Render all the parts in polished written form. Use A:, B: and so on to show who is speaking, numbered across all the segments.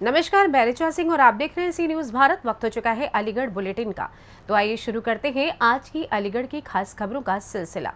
A: नमस्कार, मैं ऋचा सिंह और आप देख रहे हैं सी न्यूज़ भारत। वक्त हो चुका है अलीगढ़ बुलेटिन का। तो आइए शुरू करते हैं आज की अलीगढ़ की खास खबरों का सिलसिला।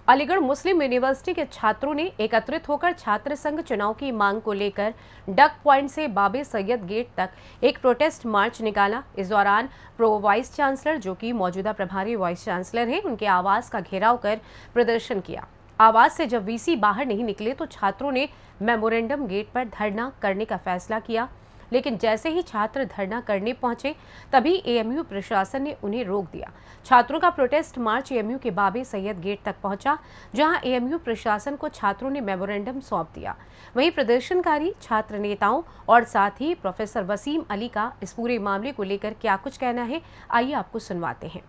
A: अलीगढ़ मुस्लिम यूनिवर्सिटी के छात्रों ने एकत्रित होकर छात्र संघ चुनाव की मांग को लेकर डक पॉइंट से बाबे सैयद गेट तक एक प्रोटेस्ट मार्च निकाला। इस दौरान प्रो वाइस चांसलर, जो कि मौजूदा प्रभारी वाइस चांसलर हैं, उनके आवास का घेराव कर प्रदर्शन किया। आवास से जब वीसी बाहर नहीं निकले तो छात्रों ने मेमोरेंडम गेट पर धरना करने का फैसला किया, लेकिन जैसे ही छात्र धरना करने पहुंचे तभी एएमयू प्रशासन ने उन्हें रोक दिया। छात्रों का प्रोटेस्ट मार्च एएमयू के बाबे सैयद गेट तक पहुंचा, जहां एएमयू प्रशासन को छात्रों ने मेमोरेंडम सौंप दिया। वहीं प्रदर्शनकारी छात्र नेताओं और साथ ही प्रोफेसर वसीम अली का इस पूरे मामले को लेकर क्या कुछ कहना है, आइए आपको सुनवाते हैं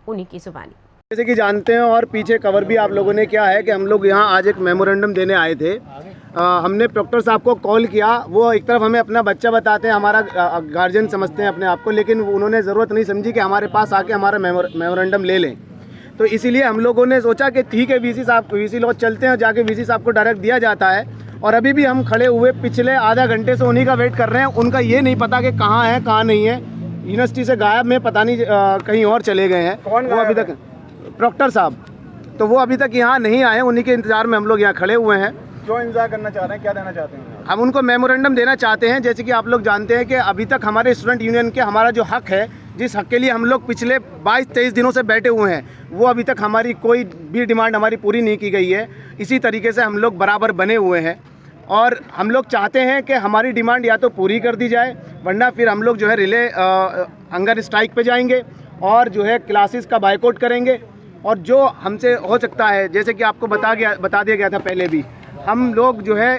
A: उन्हीं की जुबानी।
B: जैसे कि जानते हैं और पीछे कवर भी आप लोगों ने क्या है कि हम लोग यहाँ आज एक मेमोरेंडम देने आए थे। हमने प्रोक्टर साहब को कॉल किया। वो एक तरफ हमें अपना बच्चा बताते हैं, हमारा गार्जियन समझते हैं अपने आप को, लेकिन उन्होंने ज़रूरत नहीं समझी कि हमारे पास आके हमारा मेमोरेंडम ले लें। तो इसीलिए हम लोगों ने सोचा कि ठीक है, वीसी लोग चलते हैं, जाके वीसी साहब को डायरेक्ट दिया जाता है। और अभी भी हम खड़े हुए पिछले आधा घंटे से उन्हीं का वेट कर रहे हैं। उनका ये नहीं पता कि कहाँ है कहाँ नहीं है। यूनिवर्सिटी से गायब में पता नहीं कहीं और चले गए हैं। वो अभी तक प्रोक्टर साहब, तो वो अभी तक यहाँ नहीं आए। उन्हीं के इंतजार में हम लोग यहाँ खड़े हुए हैं।
C: क्यों इंतजार करना चाह रहे हैं, क्या देना चाहते हैं?
B: हम उनको मेमोरेंडम देना चाहते हैं। जैसे कि आप लोग जानते हैं कि अभी तक हमारे स्टूडेंट यूनियन के हमारा जो हक है, जिस हक के लिए हम लोग पिछले 22-23 दिनों से बैठे हुए हैं, वो अभी तक हमारी कोई भी डिमांड हमारी पूरी नहीं की गई है। इसी तरीके से हम लोग बराबर बने हुए हैं और हम लोग चाहते हैं कि हमारी डिमांड या तो पूरी कर दी जाए, वरना फिर हम लोग जो है रिले हंगर स्ट्राइक पे जाएंगे और जो है क्लासेस का बायकॉट करेंगे। और जो हमसे हो सकता है, जैसे कि आपको बता दिया गया था पहले भी, हम लोग जो है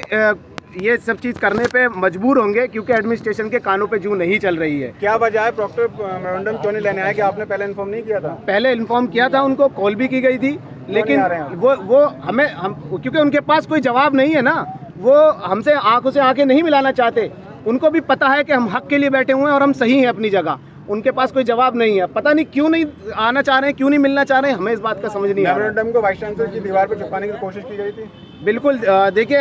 B: ये सब चीज़ करने पे मजबूर होंगे, क्योंकि एडमिनिस्ट्रेशन के कानों पे जू नहीं चल रही है।
C: क्या वजह है प्रॉक्टर मेमोरेंडम क्यों नहीं लेने आए? कि आपने पहले इन्फॉर्म नहीं किया था?
B: पहले इन्फॉर्म किया था, उनको कॉल भी की गई थी, लेकिन वो हमें क्योंकि उनके पास कोई जवाब नहीं है ना, वो हमसे आंखों से आंखें नहीं मिलाना चाहते। उनको भी पता है कि हम हक के लिए बैठे हुए हैं और हम सही हैं अपनी जगह। उनके पास कोई जवाब नहीं है। पता नहीं क्यों नहीं आना चाह रहे हैं, क्यों नहीं मिलना चाह रहे हैं, हमें इस बात का समझ नहीं आ रहा।
C: मेमोरेंडम को वाइस चांसलर की दीवार पर चिपकाने की कोशिश की गई थी।
B: बिल्कुल, देखिए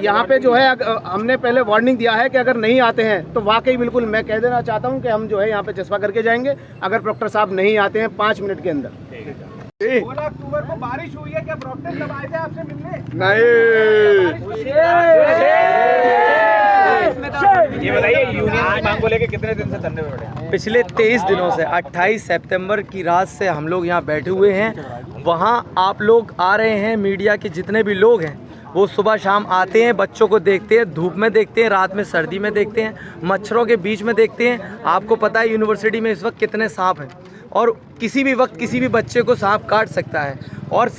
B: यहाँ पे जो है हमने पहले वार्निंग दिया है कि अगर नहीं आते हैं तो वाकई बिल्कुल मैं कह देना चाहता हूँ कि हम जो है यहाँ पे चस्पा करके जाएंगे, अगर प्रोक्टर साहब नहीं आते हैं 5 मिनट के अंदर।
C: 16 अक्टूबर को बारिश हुई है, क्या प्रोक्टर तब आए थे आपसे मिलने?
B: नहीं।
C: ये बताइए, यूनियन की मांग को लेकर कितने दिन से धरने पे बैठे हैं?
D: पिछले 23 दिनों से 28 सितंबर की रात से हम लोग यहाँ बैठे हुए हैं। वहाँ आप लोग आ रहे हैं, मीडिया के जितने भी लोग हैं वो सुबह शाम आते हैं, बच्चों को देखते हैं, धूप में देखते हैं, रात में सर्दी में देखते हैं, मच्छरों के बीच में देखते हैं। आपको पता है यूनिवर्सिटी में इस वक्त कितने सांप हैं और किसी भी वक्त किसी भी बच्चे को सांप काट सकता है। और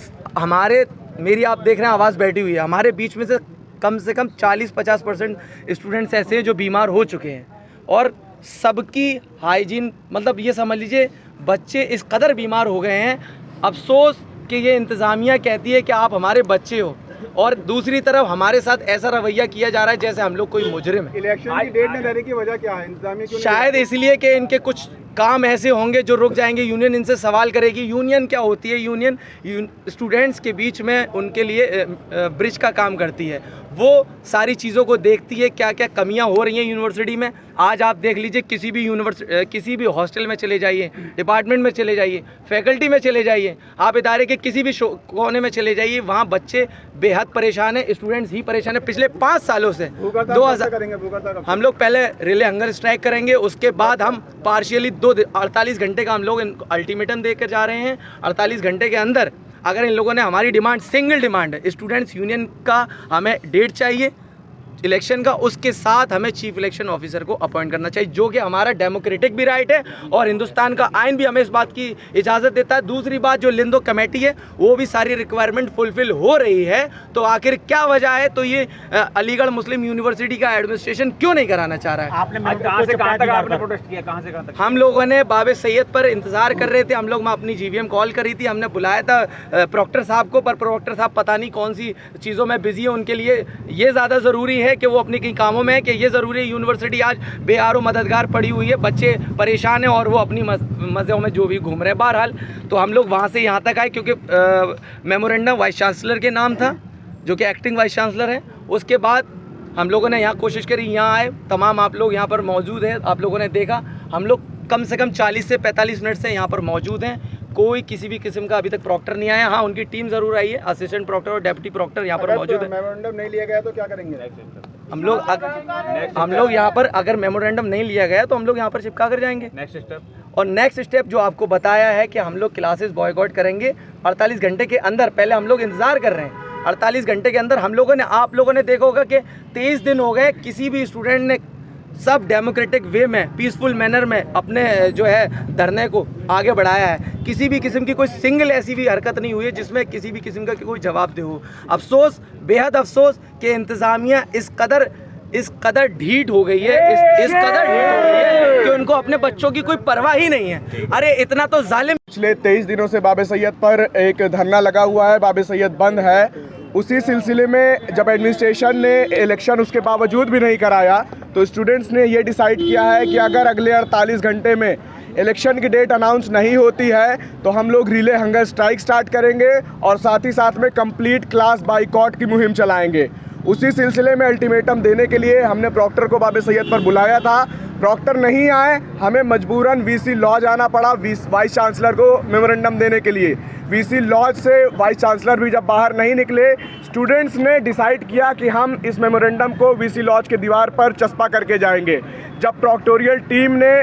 D: मेरी आप देख रहे हैं आवाज़ बैठी हुई है, हमारे बीच में से कम 40-50% स्टूडेंट्स ऐसे हैं जो बीमार हो चुके हैं। और सबकी हाइजीन, मतलब ये समझ लीजिए बच्चे इस कदर बीमार हो गए हैं। अफसोस कि ये इंतज़ामिया कहती है कि आप हमारे बच्चे हो, और दूसरी तरफ हमारे साथ ऐसा रवैया किया जा रहा है जैसे हम लोग कोई मुजरिम है।
C: इलेक्शन की डेट न देने की वजह क्या है? इंतजामिया क्यों?
D: शायद इसलिए कि इनके कुछ काम ऐसे होंगे जो रुक जाएंगे। यूनियन इनसे सवाल करेगी। यूनियन क्या होती है? यूनियन स्टूडेंट्स के बीच में उनके लिए ब्रिज का काम करती है। वो सारी चीज़ों को देखती है, क्या क्या कमियां हो रही हैं यूनिवर्सिटी में। आज आप देख लीजिए, किसी भी हॉस्टल में चले जाइए, डिपार्टमेंट में चले जाइए, फैकल्टी में चले जाइए, आप इदारे के किसी भी कोने में चले जाइए, वहाँ बच्चे बेहद परेशान हैं, स्टूडेंट्स ही परेशान हैं। पिछले 5 सालों से 2000 हम लोग पहले रिले हंगर स्ट्राइक करेंगे, उसके बाद हम पार्शियली 48 घंटे का हम लोग अल्टीमेटम देकर जा रहे हैं। 48 घंटे के अंदर अगर इन लोगों ने हमारी डिमांड, सिंगल डिमांड है स्टूडेंट्स यूनियन का, हमें डेट चाहिए इलेक्शन का, उसके साथ हमें चीफ इलेक्शन ऑफिसर को अपॉइंट करना चाहिए, जो कि हमारा डेमोक्रेटिक भी राइट है और हिंदुस्तान का आइन भी हमें इस बात की इजाज़त देता है। दूसरी बात, जो लिंदो कमेटी है वो भी सारी रिक्वायरमेंट फुलफिल हो रही है। तो आखिर क्या वजह है? तो ये अलीगढ़ मुस्लिम यूनिवर्सिटी का एडमिनिस्ट्रेशन क्यों नहीं कराना चाह रहा है?
C: कहाँ से कहाँ तक आपने प्रोटेस्ट किया? कहाँ से कहाँ तक?
D: हम लोगों ने बाबे सैयद पर इंतज़ार कर रहे थे। हम लोग अपनी जीवीएम कॉल करी थी, हमने बुलाया था प्रोक्टर साहब को, पर प्रोक्टर साहब पता नहीं कौन सी चीज़ों में बिजी है। उनके लिए ये ज़्यादा ज़रूरी है कि वो अपनी कहीं कामों में है, कि ये ज़रूरी है। यूनिवर्सिटी आज बेहारो मददगार पड़ी हुई है, बच्चे परेशान हैं और वो अपनी मज़ों में जो भी घूम रहे हैं। बहरहाल तो हम लोग वहाँ से यहाँ तक आए क्योंकि मेमोरेंडम वाइस चांसलर के नाम था, जो कि एक्टिंग वाइस चांसलर है। उसके बाद हम लोगों ने यहाँ कोशिश करी, यहाँ आए, तमाम आप लोग यहाँ पर मौजूद हैं, आप लोगों ने देखा, हम लोग कम से कम 40 से 45 मिनट से यहाँ पर मौजूद हैं। कोई किसी भी किस्म का अभी तक प्रॉक्टर नहीं आया। हाँ, उनकी टीम ज़रूर आई है, असिस्टेंट प्रॉक्टर और डेप्यूटी प्रॉक्टर यहाँ पर मौजूद है।
B: मेमोरेंडम नहीं लिया गया तो क्या करेंगे?
D: हम लोग यहाँ पर अगर मेमोरेंडम नहीं लिया गया तो हम लोग यहाँ पर चिपका कर जाएंगे। नेक्स्ट स्टेप जो आपको बताया है कि हम लोग क्लासेस बॉयकॉट करेंगे 48 घंटे के अंदर। पहले हम लोग इंतज़ार कर रहे हैं, 48 घंटे के अंदर हम लोगों ने, आप लोगों ने देखा होगा कि 23 दिन हो गए, किसी भी स्टूडेंट ने सब डेमोक्रेटिक वे में, पीसफुल मैनर में अपने जो है धरने को आगे बढ़ाया है। किसी भी किस्म की कोई सिंगल ऐसी भी हरकत नहीं हुई है जिसमें किसी भी किस्म का कोई जवाबदेह हो। अफसोस, बेहद अफसोस कि इंतज़ामिया इस कदर ढीठ हो गई है, इस कदर ढीठ हो गई है कि उनको अपने बच्चों की कोई परवाह ही नहीं है। अरे इतना तो जालिम।
E: पिछले 23 दिनों से बाबे सैयद पर एक धरना लगा हुआ है, बाबे सैयद बंद है। उसी सिलसिले में जब एडमिनिस्ट्रेशन ने इलेक्शन उसके बावजूद भी नहीं कराया तो स्टूडेंट्स ने ये डिसाइड किया है कि अगर अगले 48 घंटे में इलेक्शन की डेट अनाउंस नहीं होती है तो हम लोग रिले हंगर स्ट्राइक स्टार्ट करेंगे और साथ ही साथ में कंप्लीट क्लास बाइकॉट की मुहिम चलाएंगे। उसी सिलसिले में अल्टीमेटम देने के लिए हमने प्रॉक्टर को बाबे सैयद पर बुलाया था। प्रॉक्टर नहीं आए, हमें मजबूरन वीसी लॉज आना पड़ा वाइस चांसलर को मेमोरेंडम देने के लिए। वीसी लॉज से वाइस चांसलर भी जब बाहर नहीं निकले, स्टूडेंट्स ने डिसाइड किया कि हम इस मेमोरेंडम को वीसी लॉज के दीवार पर चस्पा करके जाएंगे। जब प्रॉक्टोरियल टीम ने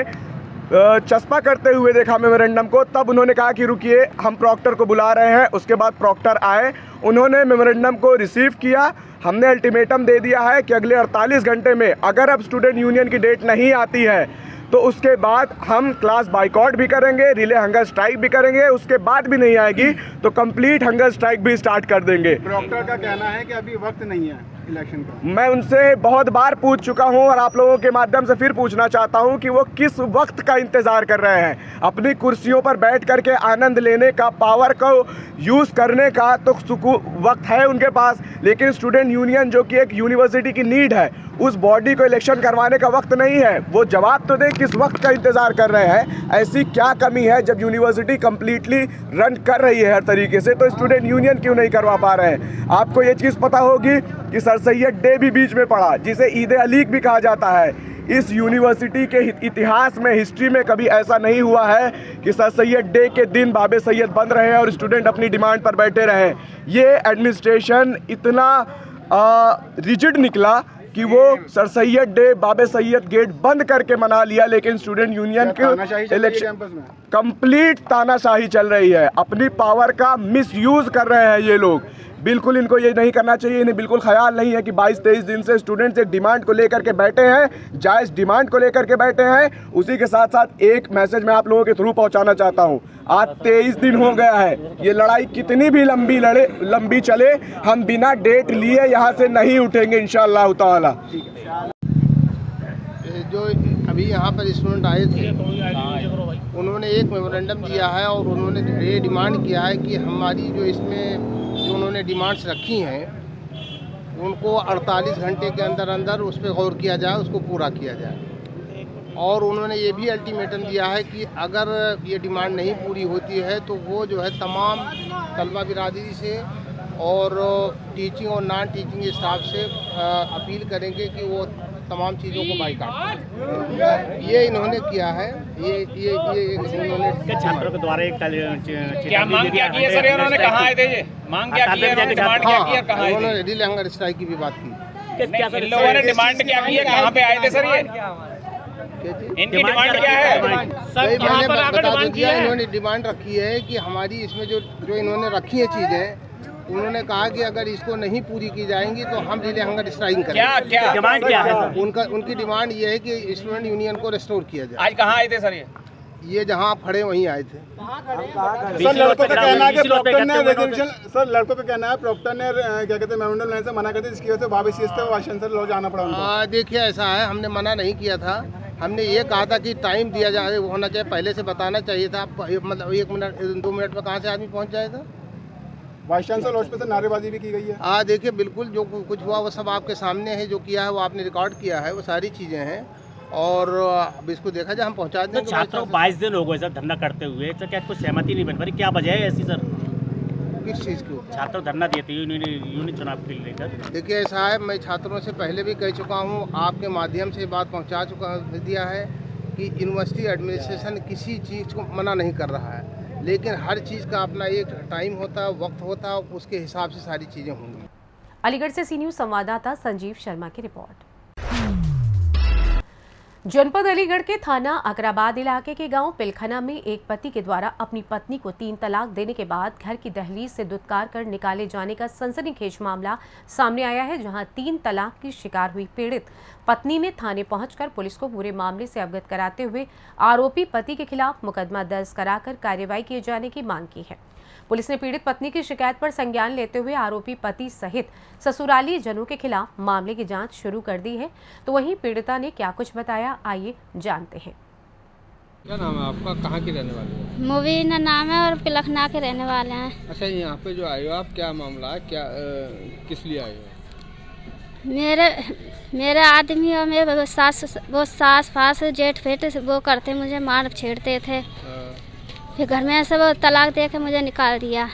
E: चस्पा करते हुए देखा मेमोरेंडम को, तब उन्होंने कहा कि रुकिए, हम प्रॉक्टर को बुला रहे हैं। उसके बाद प्रॉक्टर आए, उन्होंने मेमोरेंडम को रिसीव किया। हमने अल्टीमेटम दे दिया है कि अगले 48 घंटे में अगर अब स्टूडेंट यूनियन की डेट नहीं आती है तो उसके बाद हम क्लास बाइकॉट भी करेंगे, रिले हंगर स्ट्राइक भी करेंगे। उसके बाद भी नहीं आएगी तो कंप्लीट हंगर स्ट्राइक भी स्टार्ट कर देंगे।
B: प्रॉक्टर का कहना है कि अभी वक्त नहीं है इलेक्शन का।
E: मैं उनसे बहुत बार पूछ चुका हूं और आप लोगों के माध्यम से फिर पूछना चाहता हूं कि वो किस वक्त का इंतज़ार कर रहे हैं। अपनी कुर्सियों पर बैठ करके आनंद लेने का, पावर को यूज़ करने का तो वक्त है उनके पास, लेकिन स्टूडेंट यूनियन जो कि एक यूनिवर्सिटी की नीड है, उस बॉडी को इलेक्शन करवाने का वक्त नहीं है। वो जवाब तो दें किस वक्त का इंतज़ार कर रहे हैं। ऐसी क्या कमी है जब यूनिवर्सिटी कम्प्लीटली रन कर रही है हर तरीके से, तो स्टूडेंट यूनियन क्यों नहीं करवा पा रहे हैं? आपको ये चीज़ पता होगी कि सर सैयद डे भी बीच में पड़ा, जिसे ईद अलीग भी कहा जाता है। इस यूनिवर्सिटी के इतिहास में, हिस्ट्री में कभी ऐसा नहीं हुआ है कि सर सैयद डे के दिन बाबे सैयद बंद रहे और स्टूडेंट अपनी डिमांड पर बैठे रहे। ये एडमिनिस्ट्रेशन इतना रिजिड निकला कि वो सर सैयद डे, बाबे सैयद गेट बंद करके मना लिया, लेकिन स्टूडेंट यूनियन के इलेक्शन कंप्लीट तानाशाही चल रही है। अपनी पावर का मिसयूज़ कर रहे हैं ये लोग। बिल्कुल इनको ये नहीं करना चाहिए। इन्हें बिल्कुल ख्याल नहीं है कि 22-23 दिन से स्टूडेंट्स एक डिमांड को लेकर के बैठे हैं, जायज़ डिमांड को लेकर के बैठे हैं। उसी के साथ साथ एक मैसेज मैं आप लोगों के थ्रू पहुंचाना चाहता हूं। आज 23 दिन हो गया है। ये लड़ाई कितनी भी लंबी चले, हम बिना डेट लिए यहाँ से नहीं उठेंगे इंशाअल्लाह ताला।
F: जो अभी यहाँ पर स्टूडेंट आए थे, उन्होंने एक मेमोरेंडम दिया है और उन्होंने ये डिमांड किया है कि हमारी जो इसमें जो उन्होंने डिमांड्स रखी हैं उनको 48 घंटे के अंदर अंदर उस पर गौर किया जाए, उसको पूरा किया जाए। और उन्होंने ये भी अल्टीमेटम दिया है कि अगर ये डिमांड नहीं पूरी होती है तो वो जो है तमाम तलबा बिरादरी से और टीचिंग और नॉन टीचिंग स्टाफ से अपील करेंगे कि वो तमाम चीज़ों को बाइकाट करें। ये इन्होंने किया है। ये इन्होंने
G: छात्रों के द्वारा एक
C: क्या मांग क्या की है सर? उन्होंने कहा आए थे, ये मांग क्या की है, डिमांड क्या की है, कहाँ आए थे?
F: उन्होंने रिले हंगर स्ट्राइक की भी बात की।
C: इन लोगों ने डिमांड क्या की है, कहाँ पे आए थे सर? ये इनकी डिमांड क्या है?
F: मैंने बता दिया, इन्होंने डिमांड रखी है कि हमारी इसमें जो इन्होंने रखी है चीज़ें, उन्होंने कहा कि अगर इसको नहीं पूरी की जाएंगी तो हम रिले हंगर स्ट्राइक करेंगे।
C: क्या
G: डिमांड क्या है?
F: उनकी डिमांड ये है कि स्टूडेंट यूनियन को रिस्टोर किया जाए।
C: आज कहाँ आए थे सर?
F: ये जहाँ आप खड़े वहीं आए थे।
B: सर लड़कों का कहना है कि प्रॉक्टर ने रेजोल्यूशन, सर लड़कों का कहना है प्रॉक्टर ने क्या कहते हैं मेमोरेंडम लेने से मना कर दिया, जिसकी वजह से वापस वाइस चांसलर लॉ जाना पड़ा उनको।
F: देखिए ऐसा है, हमने मना नहीं किया था। हमने ये कहा था कि टाइम दिया जाए, होना चाहिए, पहले से बताना चाहिए था। मतलब 1 मिनट 2 मिनट में कहाँ से आदमी पहुँच जाएगा।
B: वाइस चांसलर लॉज पे से नारेबाजी भी की गई है।
F: देखिए बिल्कुल जो कुछ हुआ वो सब आपके सामने है। जो किया है वो आपने रिकॉर्ड किया है, वो सारी चीज़ें हैं और अब इसको देखा जाए, हम पहुंचा देंगे।
G: तो छात्रों को 22 दिन हो गए सर धरना करते हुए, तो क्या कुछ सहमति नहीं बन पा रही, क्या वजह है ऐसी सर?
F: किस चीज़ के ऊपर?
G: छात्र धरना दिए थे यूनियन चुनाव के लेकर।
F: देखिए ऐसा है, मैं छात्रों से पहले भी कह चुका हूँ, आपके माध्यम से बात पहुँचा दिया है कि यूनिवर्सिटी एडमिनिस्ट्रेशन किसी चीज़ को मना नहीं कर रहा है, लेकिन हर चीज़ का अपना एक टाइम होता है, वक्त होता है, उसके हिसाब से सारी चीज़ें होंगी।
A: अलीगढ़ से सी न्यूज संवाददाता संजीव शर्मा की रिपोर्ट। जनपद अलीगढ़ के थाना अकराबाद इलाके के गांव पिलखना में एक पति के द्वारा अपनी पत्नी को 3 तलाक देने के बाद घर की दहलीज से दुत्कार कर निकाले जाने का सनसनीखेज मामला सामने आया है, जहां 3 तलाक की शिकार हुई पीड़ित पत्नी ने थाने पहुंचकर पुलिस को पूरे मामले से अवगत कराते हुए आरोपी पति के खिलाफ मुकदमा दर्ज कराकर कार्रवाई किए जाने की मांग की है। पुलिस ने पीड़ित पत्नी की शिकायत पर संज्ञान लेते हुए आरोपी पति सहित ससुराली जनों के खिलाफ मामले की जांच शुरू कर दी है। तो वहीं पीड़िता ने क्या कुछ बताया, आइए जानते हैं।
H: क्या नाम है आपका, कहाँ की रहने वाली है?
I: मुबीना नाम है और पिलखना के रहने वाले हैं।
H: अच्छा, यहाँ पे जो आए हो आप, क्या मामला है, क्या किस लिए आए हो?
I: मेरे आदमी और मेरे वो सास फास जेठ फेट वो करते, मुझे मार छेड़ते थे। फिर घर में ऐसे वो तलाक दे के मुझे निकाल दिया।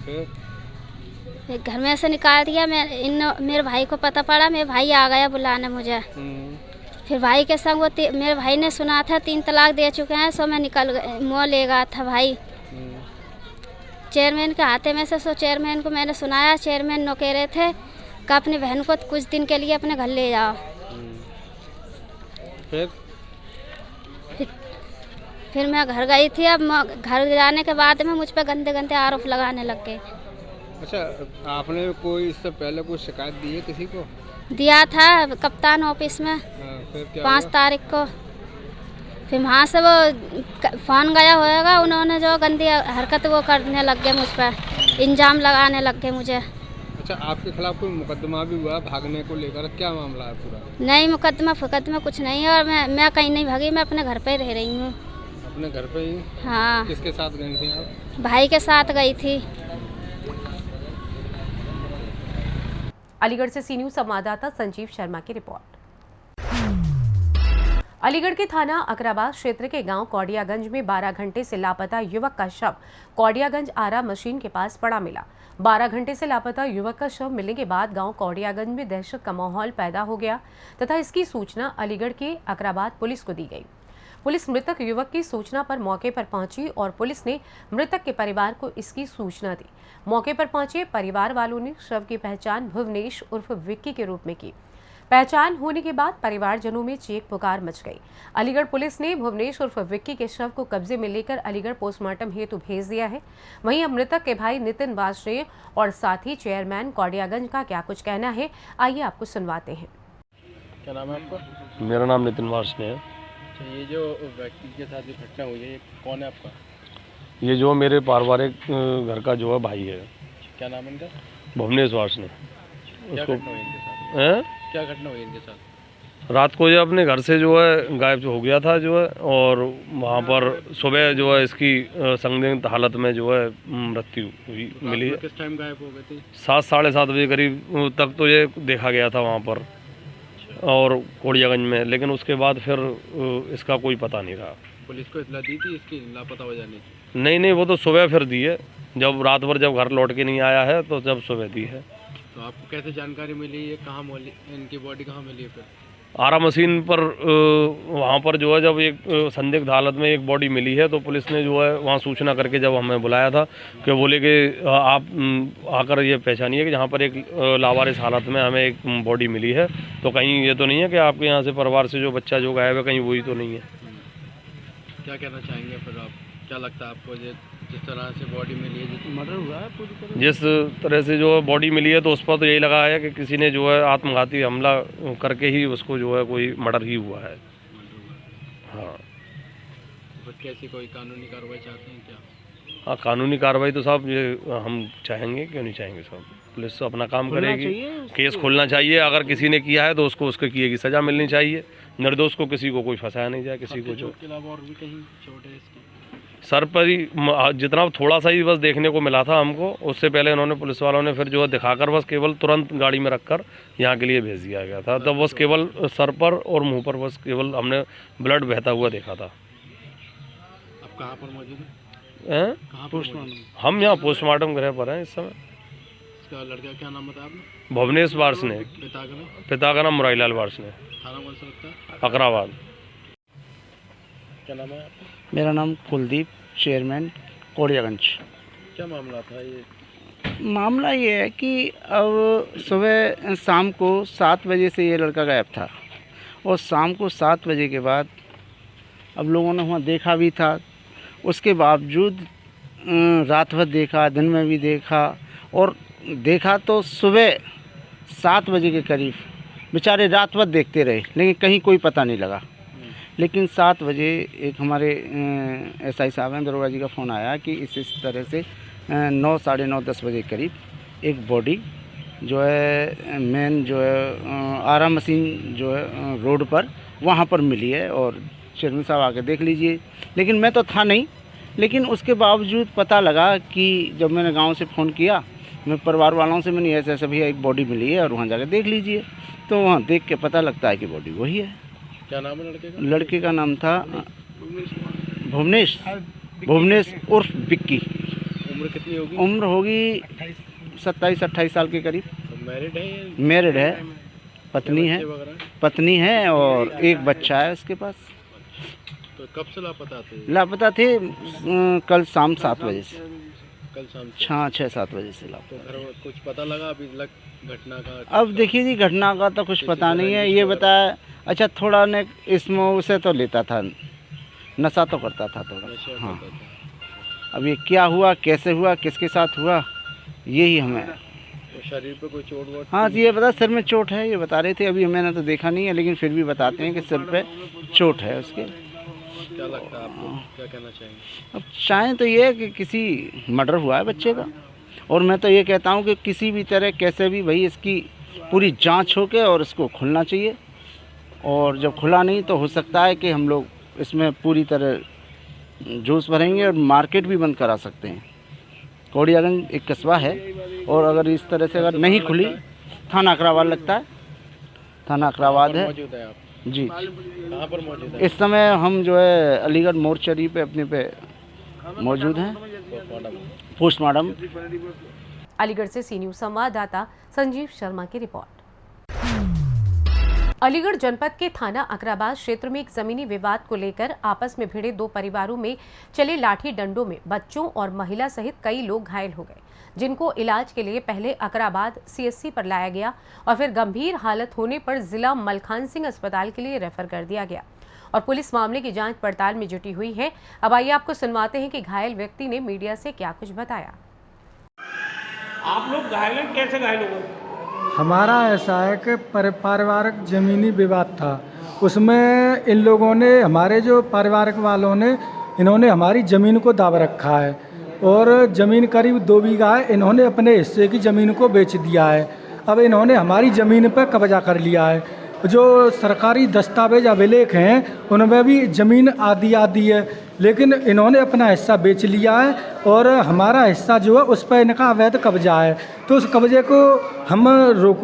I: फिर घर में ऐसे निकाल दिया। मेरे भाई को पता पड़ा, मेरे भाई आ गया बुलाने मुझे। फिर भाई के संग मेरे भाई ने सुना था 3 तलाक दे चुके हैं, सो मैं निकल मुँह ले गया था भाई। चेयरमैन के हाथे में से चेयरमैन को मैंने सुनाया। चेयरमैन नो कह रहे थे कि अपनी बहन को कुछ दिन के लिए अपने घर ले जाओ। फिर मैं घर गई थी। अब घर जाने के बाद में मुझ पर गंदे गंदे आरोप लगाने लग गए।
H: अच्छा, आपने कोई इससे पहले कोई शिकायत दी है किसी को?
I: दिया था कप्तान ऑफिस में।
H: फिर क्या
I: 5 तारीख को। फिर वहाँ से वो फोन गया होएगा, उन्होंने जो गंदी हरकत वो करने लग गए, मुझ पर इल्जाम लगाने लग गए मुझे।
H: अच्छा, आपके खिलाफ कोई मुकदमा भी हुआ भागने को लेकर, क्या मामला है पूरा?
I: नहीं, मुकदमा फुकदमा कुछ नहीं है और मैं कहीं नहीं भागी, मैं अपने घर पे रह रही हूँ।
H: अपने घर पे ही?
I: हाँ।
H: किसके साथ गई थी आप?
I: भाई के साथ गई थी।
A: अलीगढ़ से सी न्यूज संवाददाता संजीव शर्मा की रिपोर्ट। अलीगढ़ के थाना अकराबाद क्षेत्र के गांव कौडियागंज में 12 घंटे से लापता युवक का शव कौडियागंज आरा मशीन के पास पड़ा मिला। 12 घंटे से लापता युवक का शव मिलने के बाद गांव कौडियागंज में दहशत का माहौल पैदा हो गया तथा इसकी सूचना अलीगढ़ के अकराबाद पुलिस को दी गई। पुलिस मृतक युवक की सूचना पर मौके पर पहुंची और पुलिस ने मृतक के परिवार को इसकी सूचना दी। मौके पर पहुंचे परिवार वालों ने शव की पहचान भुवनेश उर्फ विक्की के रूप में की। पहचान होने के बाद परिवारजनों में चीख पुकार मच गई। अलीगढ़ पुलिस ने भुवनेश उर्फ विक्की के शव को कब्जे में लेकर अलीगढ़ पोस्टमार्टम हेतु भेज दिया है। वहीं अब मृतक के भाई नितिन वार्ष्णेय और साथी चेयरमैन कौडियागंज का क्या कुछ कहना है, आइए आपको सुनवाते हैं।
H: क्या नाम है आपका?
J: मेरा नाम नितिन वार्ष्णेय है।
H: ये जो व्यक्ति के साथ जो घटना हुई है, ये कौन है आपका?
J: ये जो मेरे पारिवारिक घर का जो है भाई है।
H: क्या नाम है इनका?
J: भुवनेश वार्ष्णेय।
H: क्या
J: उसको
H: घटना हुई इनके साथ? क्या घटना हुई इनके साथ?
J: रात को जो अपने घर से जो है गायब हो गया था जो है, और वहाँ पर सुबह जो है इसकी संदिग्ध हालत में जो है मृत्यु हुई मिली है।
H: किस टाइम गायब हो गई थी?
J: 7 साढ़े 7 बजे करीब तक तो ये देखा गया था वहाँ पर और कौडियागंज में, लेकिन उसके बाद फिर इसका कोई पता नहीं रहा।
H: पुलिस को इत्तला दी थी इसकी लापता हो जाने की?
J: नहीं, वो तो सुबह फिर दी है, जब रात भर जब घर लौट के नहीं आया है तो जब सुबह दी है।
H: तो आपको कैसे जानकारी मिली, ये कहाँ मिली, इनकी बॉडी कहाँ मिली है? फिर
J: आरा मशीन पर वहाँ पर जो है जब एक संदिग्ध हालत में एक बॉडी मिली है तो पुलिस ने जो है वहाँ सूचना करके जब हमें बुलाया था कि बोले कि आप आकर ये पहचानिए कि जहाँ पर एक लावारिस हालत में हमें एक बॉडी मिली है, तो कहीं ये तो नहीं है कि आपके यहाँ से परिवार से जो बच्चा जो गायब है कहीं वही तो नहीं है।
H: क्या कहना चाहेंगे फिर आप? क्या लगता है आपको जिस तरह से बॉडी मिली है, मर्डर हुआ है पूरी तरह?
J: जिस तरह से जो बॉडी मिली है तो उस पर तो यही लगा है कि किसी ने जो है आत्मघाती हमला करके ही उसको जो है कोई मर्डर ही हुआ है। हाँ।
H: तो कैसी कोई कानूनी कार्रवाई चाहते हैं क्या?
J: हाँ, कानूनी कार्रवाई तो साहब ये हम चाहेंगे, क्यों नहीं चाहेंगे साहब। पुलिस अपना काम करेगी, केस खोलना चाहिए। अगर किसी ने किया है तो उसको उसके किए की सज़ा मिलनी चाहिए। निर्दोष को किसी को कोई फंसाया नहीं जाए, किसी को जो
H: के अलावा और भी कहीं चोट है इसकी?
J: सर पर ही जितना थोड़ा सा ही बस देखने को मिला था हमको। उससे पहले इन्होंने पुलिस वालों ने फिर जो है दिखाकर बस केवल तुरंत गाड़ी में रखकर यहाँ के लिए भेज दिया गया था। तब बस केवल सर पर और मुंह पर बस केवल हमने ब्लड बहता हुआ देखा था।
H: आप कहाँ पर मौजूद हैं?
J: हम यहाँ पोस्टमार्टम गृह पर हैं इस समय।
H: इसका लड़का क्या नाम बताया आपने?
J: भुवनेश वार्ष्णेय।
H: पिता का नाम?
J: पिता का नाम मुरारीलाल वार्ष्णेय।
H: थाना कौन सा लगता है?
J: अकराबाद।
H: क्या नाम है आपका?
K: मेरा नाम कुलदीप, चेयरमैन कोड़ियागंज।
H: क्या मामला था ये?
K: मामला ये है कि अब सुबह शाम को 7 बजे से ये लड़का गायब था और शाम को 7 बजे के बाद अब लोगों ने वहाँ देखा भी था। उसके बावजूद रात भर देखा, दिन में भी देखा और देखा तो सुबह 7 बजे के करीब बेचारे रात भर देखते रहे लेकिन कहीं कोई पता नहीं लगा। लेकिन 7 बजे एक हमारे एसआई साहब हैं, दरोगा जी का फ़ोन आया कि इस तरह से 9, साढ़े 9, 10 बजे करीब एक बॉडी जो है मेन जो है आरा मशीन जो है रोड पर वहाँ पर मिली है और चेयरमैन साहब आके देख लीजिए। लेकिन मैं तो था नहीं, लेकिन उसके बावजूद पता लगा कि जब मैंने गांव से फ़ोन किया, मैं परिवार वालों से, मैंने ऐसे भैया एक बॉडी मिली है और वहाँ जाकर देख लीजिए। तो वहाँ देख के पता लगता है कि बॉडी वही है।
H: क्या नाम है लड़के का?
K: लड़के का नाम था भुवनेश उर्फ बिक्की।
H: उम्र कितनी होगी?
K: उम्र होगी 27-28 साल के करीब।
H: मैरिड है?
K: मैरिड है, पत्नी है और एक बच्चा है उसके पास।
H: तो कब से लापता थे?
K: लापता थे कल शाम 7 बजे से।
H: कल शाम
K: 6-7 बजे से लापता।
H: तो घर में कुछ पता लगा अभी घटना का?
K: अब देखिए जी, घटना का तो कुछ पता नहीं है। ये बताया अच्छा थोड़ा ने इसमें उसे तो लेता था, नशा तो करता था थोड़ा। हाँ, अब ये क्या हुआ, कैसे हुआ, किसके साथ हुआ, यही हमें।
H: तो शरीर पे कोई चोट वोट?
K: हाँ जी, ये बता सिर में चोट है, ये बता रहे थे। अभी मैंने तो देखा नहीं है लेकिन फिर भी बताते हैं कि सिर पे चोट है उसके।
H: क्या लगता है आपको, क्या कहना चाहेंगे?
K: अब चाहें तो ये है कि किसी मर्डर हुआ है बच्चे का, और मैं तो ये कहता हूँ कि किसी भी तरह कैसे भी भाई इसकी पूरी जांच हो के और इसको खुलना चाहिए। और जब खुला नहीं तो हो सकता है कि हम लोग इसमें पूरी तरह जोश भरेंगे और मार्केट भी बंद करा सकते हैं। कोड़ियागंज एक कस्बा है और अगर इस तरह से अगर नहीं खुली, थाना अकराबाद लगता है, थाना अकराबाद है जी।
H: कहाँ पर मौजूद है
K: इस समय? हम जो है अलीगढ़ मोर्चरी पे अपने पे मौजूद हैं, पोस्टमार्टम।
A: अलीगढ़ से सी न्यूज़ संवाददाता संजीव शर्मा की रिपोर्ट। अलीगढ़ जनपद के थाना अकराबाद क्षेत्र में एक जमीनी विवाद को लेकर आपस में भिड़े 2 परिवारों में चले लाठी डंडों में बच्चों और महिला सहित कई लोग घायल हो गए, जिनको इलाज के लिए पहले अकराबाद सीएससी पर लाया गया और फिर गंभीर हालत होने पर जिला मलखान सिंह अस्पताल के लिए रेफर कर दिया गया और पुलिस मामले की जांच पड़ताल में जुटी हुई है। अब आइए आपको सुनवाते हैं कि घायल व्यक्ति ने मीडिया से क्या कुछ बताया।
G: आप लोग घायल हैं, कैसे घायल हो गए?
L: हमारा ऐसा है कि पारिवारिक ज़मीनी विवाद था, उसमें इन लोगों ने, हमारे जो पारिवारिक वालों ने, इन्होंने हमारी ज़मीन को दाब रखा है और ज़मीन करीब 2 बीघा है, इन्होंने अपने हिस्से की ज़मीन को बेच दिया है। अब इन्होंने हमारी ज़मीन पर कब्जा कर लिया है। जो सरकारी दस्तावेज अभिलेख हैं उनमें भी ज़मीन आधी है, लेकिन इन्होंने अपना हिस्सा बेच लिया है और हमारा हिस्सा जो है उस पर इनका अवैध कब्जा है। तो उस कब्जे को हम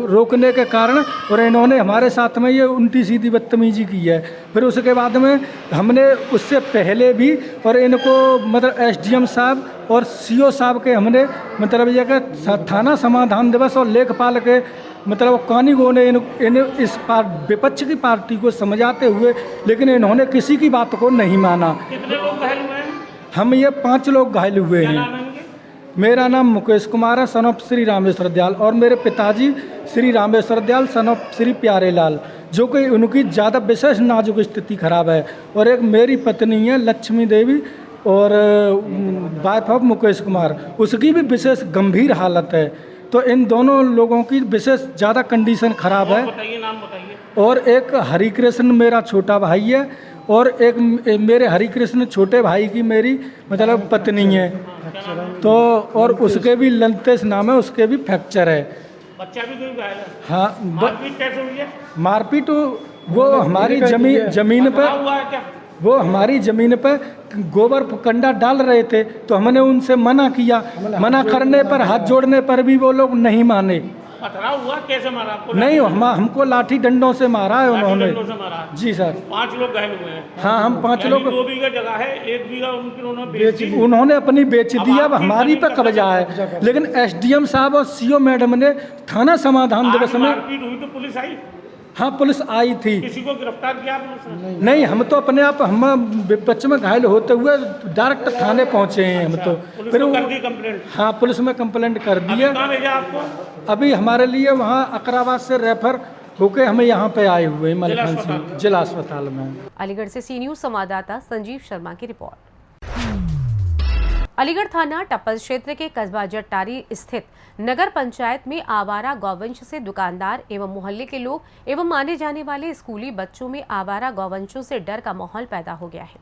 L: रोकने के कारण और इन्होंने हमारे साथ में ये उल्टी सीधी बदतमीजी की है। फिर उसके बाद में हमने उससे पहले भी और इनको मतलब एसडीएम साहब और सीओ साहब के हमने मतलब ये कि थाना समाधान दिवस और लेखपाल के मतलब कानूनगो ने इन इस विपक्ष की पार्टी को समझाते हुए, लेकिन इन्होंने किसी की बात को नहीं माना।
G: कितने लोग घायल हुए हैं?
L: हम ये 5 लोग घायल हुए हैं। मेरा नाम मुकेश कुमार है, सन ऑफ श्री रामेश्वर दयाल, और मेरे पिताजी श्री रामेश्वर दयाल सन ऑफ श्री प्यारे लाल, जो कि उनकी ज़्यादा विशेष नाजुक स्थिति खराब है। और एक मेरी पत्नी है लक्ष्मी देवी और वाइफ ऑफ मुकेश कुमार, उसकी भी विशेष गंभीर हालत है। तो इन दोनों लोगों की विशेष ज़्यादा कंडीशन खराब है।
G: बताइए, नाम बताइए।
L: और एक हरिकृष्ण मेरा छोटा भाई है और एक मेरे हरिकृष्ण छोटे भाई की मेरी मतलब पत्नी है। तो और उसके भी लंतेश नाम है, उसके भी फ्रैक्चर है।
G: बच्चा भी कोई घायल है?
L: हाँ।
G: मारपीट कैसे हुई है?
L: मारपीट वो हमारी जमीन पर, वो हमारी ज़मीन पर गोबर कंडा डाल रहे थे, तो हमने उनसे मना किया। मना करने पर, हाथ जोड़ने पर भी वो लोग नहीं माने।
G: पथराव हुआ, कैसे मारा आपको?
L: नहीं, हमको लाठी डंडों से मारा है उन्होंने।
G: डंडों से मारा?
L: जी सर।
G: 5 लोग घायल हुए हैं?
L: हाँ, हम 5 लोग।
G: 2 बीघा जगह है, 1 बीघा
L: उन्होंने अपनी बेच दी, अब हमारी पे कब्जा है। लेकिन SDM साहब और CO मैडम ने थाना समाधान दिवस में,
G: मारपीट हुई तो पुलिस आई?
L: हाँ, पुलिस आई थी।
G: किसी को गिरफ्तार किया पुलिस ने?
L: नहीं, हम तो अपने आप, हम बच्चे में घायल होते हुए डायरेक्ट थाने पहुंचे हैं हम तो। फिर
G: कर दी कंप्लेंट?
L: हाँ, पुलिस में कंप्लेंट कर दी है।
G: कहाँ भेजा आपको?
L: अभी हमारे लिए वहाँ अकराबाद से रेफर होके हमें यहाँ पे आए हुए हैं मलिकान सिंह जिला अस्पताल में।
A: अलीगढ़ से सी न्यूज़ संवाददाता संजीव शर्मा की रिपोर्ट। अलीगढ़ थाना टप्पल क्षेत्र के कस्बा जट्टारी स्थित नगर पंचायत में आवारा गौवंश से दुकानदार एवं मोहल्ले के लोग एवं माने जाने वाले स्कूली बच्चों में आवारा गौवंशों से डर का माहौल पैदा हो गया है।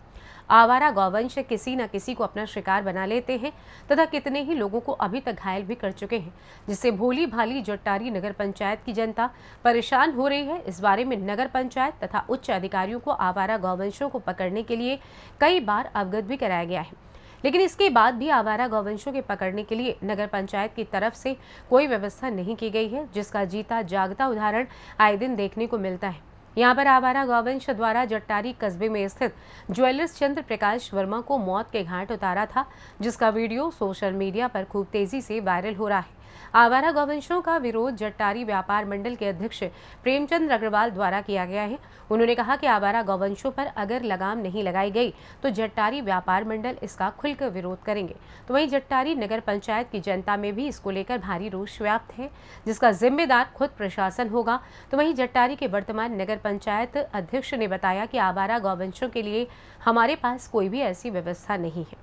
A: आवारा गौवंश किसी न किसी को अपना शिकार बना लेते हैं तथा कितने ही लोगों को अभी तक घायल भी कर चुके हैं, जिससे भोली भाली जट्टारी नगर पंचायत की जनता परेशान हो रही है। इस बारे में नगर पंचायत तथा उच्च अधिकारियों को आवारा गौवंशों को पकड़ने के लिए कई बार अवगत भी कराया गया है, लेकिन इसके बाद भी आवारा गौवंशों के पकड़ने के लिए नगर पंचायत की तरफ से कोई व्यवस्था नहीं की गई है, जिसका जीता जागता उदाहरण आए दिन देखने को मिलता है। यहाँ पर आवारा गौवंश द्वारा जट्टारी कस्बे में स्थित ज्वेलर्स चंद्र प्रकाश वर्मा को मौत के घाट उतारा था, जिसका वीडियो सोशल मीडिया पर खूब तेजी से वायरल हो रहा है। आवारा गौवंशों का विरोध जट्टारी व्यापार मंडल के अध्यक्ष प्रेमचंद अग्रवाल द्वारा किया गया है। उन्होंने कहा कि आवारा गौवंशों पर अगर लगाम नहीं लगाई गई तो जट्टारी व्यापार मंडल इसका खुलकर विरोध करेंगे। तो वहीं जट्टारी नगर पंचायत की जनता में भी इसको लेकर भारी रोष व्याप्त है, जिसका जिम्मेदार खुद प्रशासन होगा। तो वहीं जट्टारी के वर्तमान नगर पंचायत अध्यक्ष ने बताया कि आवारा गौवंशों के लिए हमारे पास कोई भी ऐसी व्यवस्था नहीं है,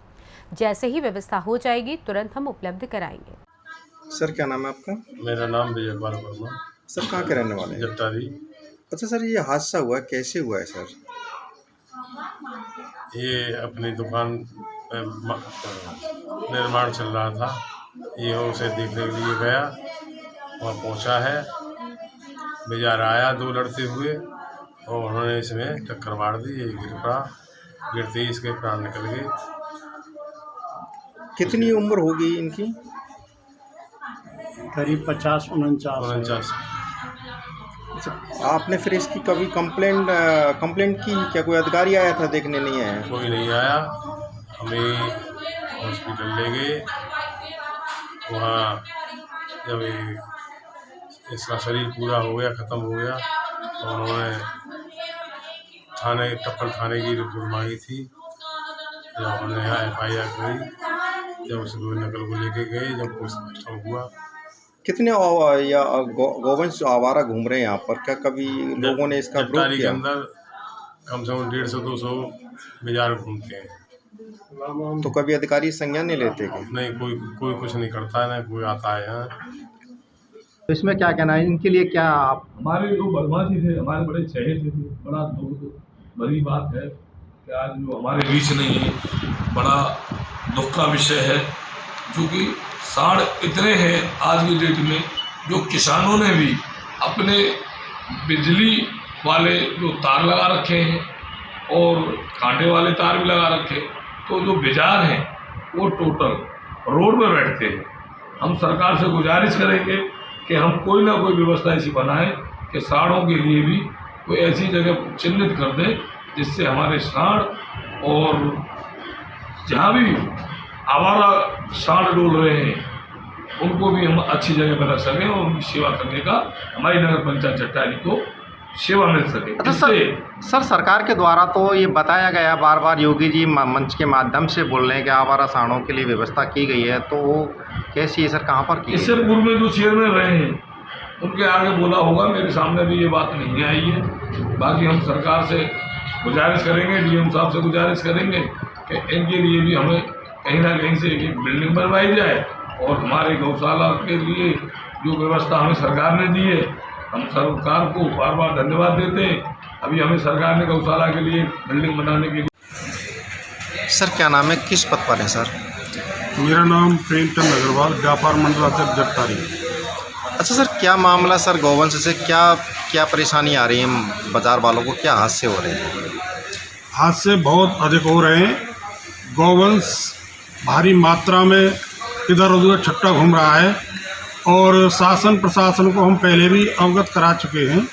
A: जैसे ही व्यवस्था हो जाएगी तुरंत हम उपलब्ध कराएंगे।
M: सर क्या नाम है आपका?
J: मेरा नाम विजय कुमार वर्मा।
M: सर कहाँ के रहने वाले हैं?
J: जट्टारी।
M: अच्छा सर, ये हादसा हुआ है, कैसे हुआ है सर?
J: ये अपनी दुकान निर्माण चल रहा था, ये उसे देखने के लिए गया, वहाँ पहुँचा है, बाजार आया 2 लड़ते हुए और उन्होंने इसमें टक्कर मार दी। ये गिर पड़ा, गिरते ही इसके प्राण निकल गए।
M: कितनी उम्र होगी इनकी?
N: करीब 50-49।
M: आपने फिर इसकी कभी कंप्लेंट की क्या? कोई अधिकारी आया था देखने? नहीं आया?
J: कोई नहीं आया। हमें हॉस्पिटल ले गए, वहाँ जब इसका शरीर पूरा हो गया, ख़त्म हो गया, तो उन्होंने टप्पल थाने की रिपोर्ट मांगी थी। जब उन्होंने यहाँ FIR करी, जब उस नकल को लेके गए, जब पोस्टमार्टम हुआ।
M: कितने गौवंश आवारा घूम रहे हैं यहाँ पर? क्या कभी लोगों ने इसका विरोध किया?
J: के अंदर कम से कम 150-200 बाजार घूमते हैं।
M: तो कभी अधिकारी संज्ञान नहीं लेते क्या?
J: नहीं, कोई कुछ नहीं करता है, ना कोई आता है यहाँ।
M: तो इसमें क्या कहना है इनके लिए? क्या आप?
O: हमारे जो बदमाशी थे, हमारे बड़े चहेते थे, बड़ा बड़ी बात है कि आज जो हमारे बीच नहीं है, बड़ा दुख का विषय है। क्योंकि साढ़ इतने हैं आज की डेट में, जो किसानों ने भी अपने बिजली वाले जो तार लगा रखे हैं और कांटे वाले तार भी लगा रखे, तो जो बाजार हैं वो टोटल रोड में बैठते हैं। हम सरकार से गुजारिश करेंगे कि हम कोई ना कोई व्यवस्था ऐसी बनाएं कि साढ़ों के लिए भी कोई ऐसी जगह चिन्हित कर दें, जिससे हमारे साढ़ और जहाँ भी आवारा साढ़ डोल रहे हैं उनको भी हम अच्छी जगह पर रख सकें और उनकी सेवा करने का हमारी नगर पंचायत जट्टारी को सेवा मिल सके।
M: अच्छा सर सरकार के द्वारा तो ये बताया गया बार बार, योगी जी मंच के माध्यम से बोल रहे हैं कि आवारा साढ़ों के लिए व्यवस्था की गई है, तो वो कैसी है सर? कहाँ पर की?
O: इससे पूर्व में जो चेयरमैन रहे हैं उनके आगे बोला होगा, मेरे सामने भी ये बात नहीं आई है। बाकी हम सरकार से गुजारिश करेंगे, DM साहब से गुजारिश करेंगे कि इनके लिए भी हमें कहीं ना कहीं से एक बिल्डिंग बनवाई जाए और हमारे गौशाला के लिए जो व्यवस्था हमें सरकार ने दी है, हम सरकार को बार बार धन्यवाद देते हैं। अभी हमें सरकार ने गौशाला के लिए बिल्डिंग बनाने के लिए।
M: सर क्या नाम है, किस पद पर है सर?
P: मेरा नाम प्रेमचंद अग्रवाल, व्यापार मंडल अध्यक्ष जट्टारी।
M: अच्छा सर, क्या मामला सर? गौवंश से क्या परेशानी आ रही है बाजार वालों को? क्या हादसे हो रहे हैं?
P: हादसे बहुत अधिक हो रहे हैं। गौवंश भारी मात्रा में इधर उधर छट्टा घूम रहा है और शासन प्रशासन को हम पहले भी अवगत करा चुके हैं,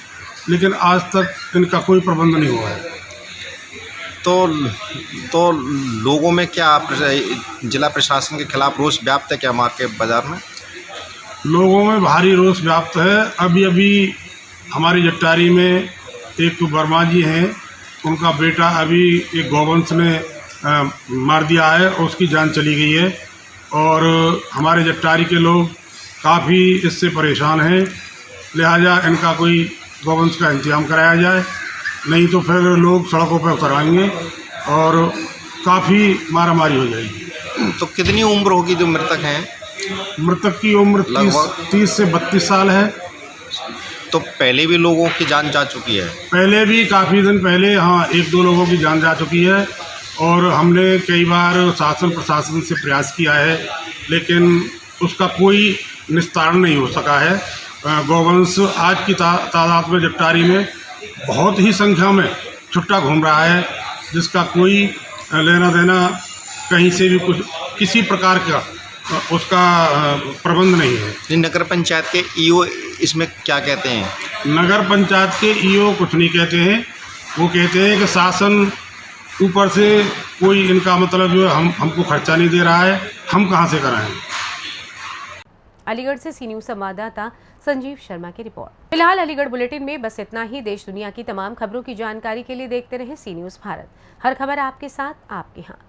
P: लेकिन आज तक इनका कोई प्रबंध नहीं हुआ है।
M: तो लोगों में क्या जिला प्रशासन के खिलाफ रोष व्याप्त है क्या मार्केट बाजार में?
P: लोगों में भारी रोष व्याप्त है। अभी अभी हमारी जट्टारी में एक वर्मा जी हैं, उनका बेटा अभी एक गौवंश ने मार दिया है और उसकी जान चली गई है, और हमारे जट्टारी के लोग काफ़ी इससे परेशान हैं। लिहाजा इनका कोई गौवंश का इंतजाम कराया जाए, नहीं तो फिर लोग सड़कों पर उतर आएंगे और काफ़ी मारामारी हो जाएगी।
M: तो कितनी उम्र होगी जो मृतक हैं?
P: मृतक की उम्र 30 से 32 साल है।
M: तो पहले भी लोगों की जान जा चुकी है?
P: पहले भी काफ़ी दिन पहले हाँ 1-2 लोगों की जान जा चुकी है, और हमने कई बार शासन प्रशासन से प्रयास किया है, लेकिन उसका कोई निस्तारण नहीं हो सका है। गौवंश आज की तादाद में जट्टारी में बहुत ही संख्या में छुट्टा घूम रहा है, जिसका कोई लेना देना कहीं से भी कुछ किसी प्रकार का उसका प्रबंध नहीं है।
M: नगर पंचायत के ईओ इसमें क्या कहते हैं?
P: नगर पंचायत के ईओ कुछ नहीं कहते हैं, वो कहते हैं कि शासन ऊपर से कोई इनका मतलब जो है हमको खर्चा नहीं दे रहा है, हम कहाँ से कराएं।
A: अलीगढ़ से सी न्यूज़ संवाददाता संजीव शर्मा की रिपोर्ट। फिलहाल अलीगढ़ बुलेटिन में बस इतना ही। देश दुनिया की तमाम खबरों की जानकारी के लिए देखते रहें सी न्यूज़ भारत। हर खबर आपके साथ, आपके यहाँ।